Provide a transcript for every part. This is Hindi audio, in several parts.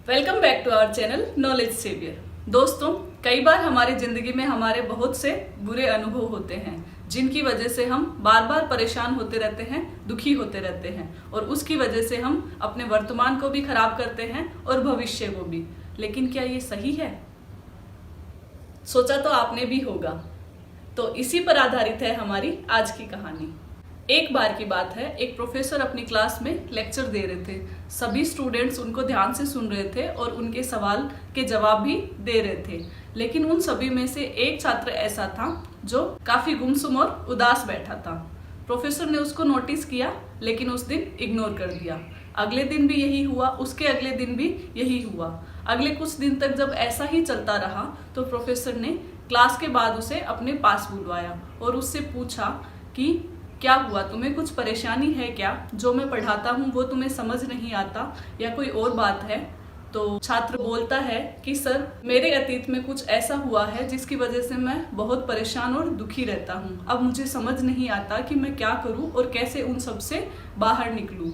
Welcome back to our channel Knowledge Savior. दोस्तों, कई बार हमारी जिंदगी में हमारे बहुत से बुरे अनुभव होते हैं जिनकी वजह से हम बार बार परेशान होते रहते हैं, दुखी होते रहते हैं और उसकी वजह से हम अपने वर्तमान को भी खराब करते हैं और भविष्य को भी। लेकिन क्या ये सही है? सोचा तो आपने भी होगा। तो इसी पर आधारित है हमारी आज की कहानी। एक बार की बात है, एक प्रोफेसर अपनी क्लास में लेक्चर दे रहे थे। सभी स्टूडेंट्स उनको ध्यान से सुन रहे थे और उनके सवाल के जवाब भी दे रहे थे। लेकिन उन सभी में से एक छात्र ऐसा था जो काफी गुमसुम और उदास बैठा था। प्रोफेसर ने उसको नोटिस किया, लेकिन उस दिन इग्नोर कर दिया। अगले दिन भी यही हुआ, उसके अगले दिन भी यही हुआ। अगले कुछ दिन तक जब ऐसा ही चलता रहा तो प्रोफेसर ने क्लास के बाद उसे अपने पास बुलवाया और उससे पूछा कि क्या हुआ, तुम्हें कुछ परेशानी है क्या? जो मैं पढ़ाता हूँ वो तुम्हें समझ नहीं आता या कोई और बात है? तो छात्र बोलता है कि सर, मेरे अतीत में कुछ ऐसा हुआ है जिसकी वजह से मैं बहुत परेशान और दुखी रहता हूँ। अब मुझे समझ नहीं आता कि मैं क्या करूँ और कैसे उन सब से बाहर निकलूँ।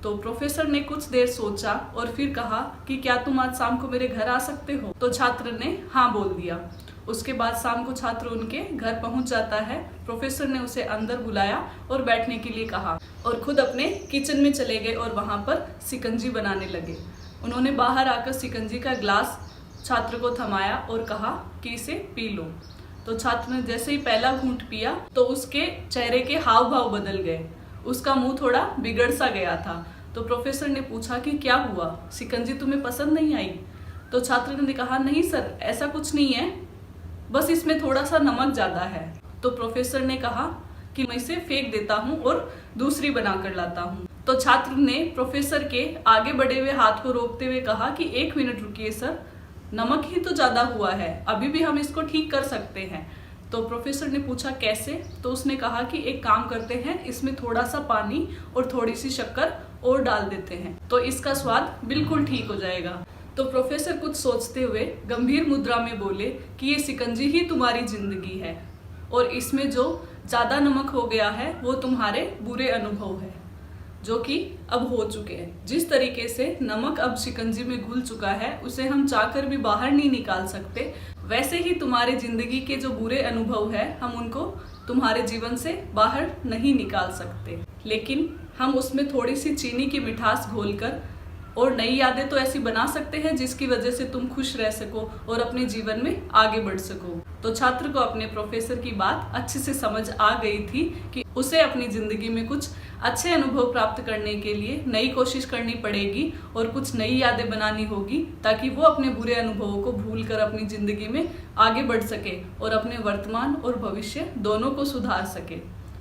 तो प्रोफेसर ने कुछ देर सोचा और फिर कहा कि क्या तुम आज शाम को मेरे घर आ सकते हो? तो छात्र ने हाँ बोल दिया। उसके बाद शाम को छात्र उनके घर पहुंच जाता है। प्रोफेसर ने उसे अंदर बुलाया और बैठने के लिए कहा और खुद अपने किचन में चले गए और वहां पर शिकंजी बनाने लगे। उन्होंने बाहर आकर शिकंजी का ग्लास छात्र को थमाया और कहा कि इसे पी लो। तो छात्र ने जैसे ही पहला घूंट पिया तो उसके चेहरे के हाव भाव बदल गए। उसका मुंह थोड़ा बिगड़ सा गया था। तो प्रोफेसर ने पूछा कि क्या हुआ, शिकंजी तुम्हें पसंद नहीं आई? तो छात्र ने कहा, नहीं सर, ऐसा कुछ नहीं है, बस इसमें थोड़ा सा नमक ज्यादा है। तो प्रोफेसर ने कहा कि मैं इसे फेंक देता हूँ और दूसरी बना कर लाता हूँ। तो छात्र ने प्रोफेसर के आगे बढ़े हुए हाथ को रोकते हुए कहा कि 1 मिनट रुकिए सर, नमक ही तो ज्यादा हुआ है, अभी भी हम इसको ठीक कर सकते हैं। तो प्रोफेसर ने पूछा कैसे? तो उसने कहा कि एक काम करते हैं, इसमें थोड़ा सा पानी और थोड़ी सी शक्कर और डाल देते हैं तो इसका स्वाद बिल्कुल ठीक हो जाएगा। तो प्रोफेसर कुछ सोचते हुए गंभीर मुद्रा में बोले कि ये शिकंजी ही तुम्हारी जिंदगी है और इसमें जो ज्यादा नमक हो गया है वो तुम्हारे बुरे अनुभव है जो कि अब हो चुके हैं। जिस तरीके से नमक अब शिकंजी में घुल चुका है उसे हम चाहकर भी बाहर नहीं निकाल सकते, वैसे ही तुम्हारे जिंदगी के जो बुरे अनुभव है हम उनको तुम्हारे जीवन से बाहर नहीं निकाल सकते। लेकिन हम उसमें थोड़ी सी चीनी की मिठास घोलकर और नई यादें तो ऐसी बना सकते हैं जिसकी वजह से तुम खुश रह सको और अपने जीवन में आगे बढ़ सको। तो छात्र को अपने प्रोफेसर की बात अच्छे से समझ आ गई थी कि उसे अपनी जिंदगी में कुछ अच्छे अनुभव प्राप्त करने के लिए नई कोशिश करनी पड़ेगी और कुछ नई यादें बनानी होगी ताकि वो अपने बुरे अनुभवों को भूलकर अपनी जिंदगी में आगे बढ़ सके और अपने वर्तमान और भविष्य दोनों को सुधार सके।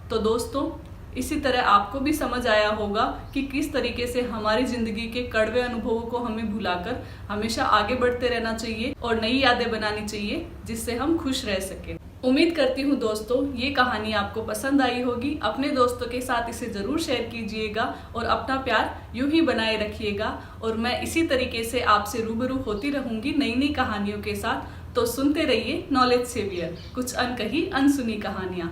तो दोस्तों, इसी तरह आपको भी समझ आया होगा कि किस तरीके से हमारी जिंदगी के कड़वे अनुभवों को हमें भुलाकर हमेशा आगे बढ़ते रहना चाहिए और नई यादें बनानी चाहिए जिससे हम खुश रह सके। उम्मीद करती हूँ दोस्तों ये कहानी आपको पसंद आई होगी। अपने दोस्तों के साथ इसे जरूर शेयर कीजिएगा और अपना प्यार यूं ही बनाए रखिएगा और मैं इसी तरीके से आपसे रूबरू होती रहूंगी नई नई कहानियों के साथ। तो सुनते रहिए नॉलेज सेवियर, कुछ अनकही अनसुनी कहानियां।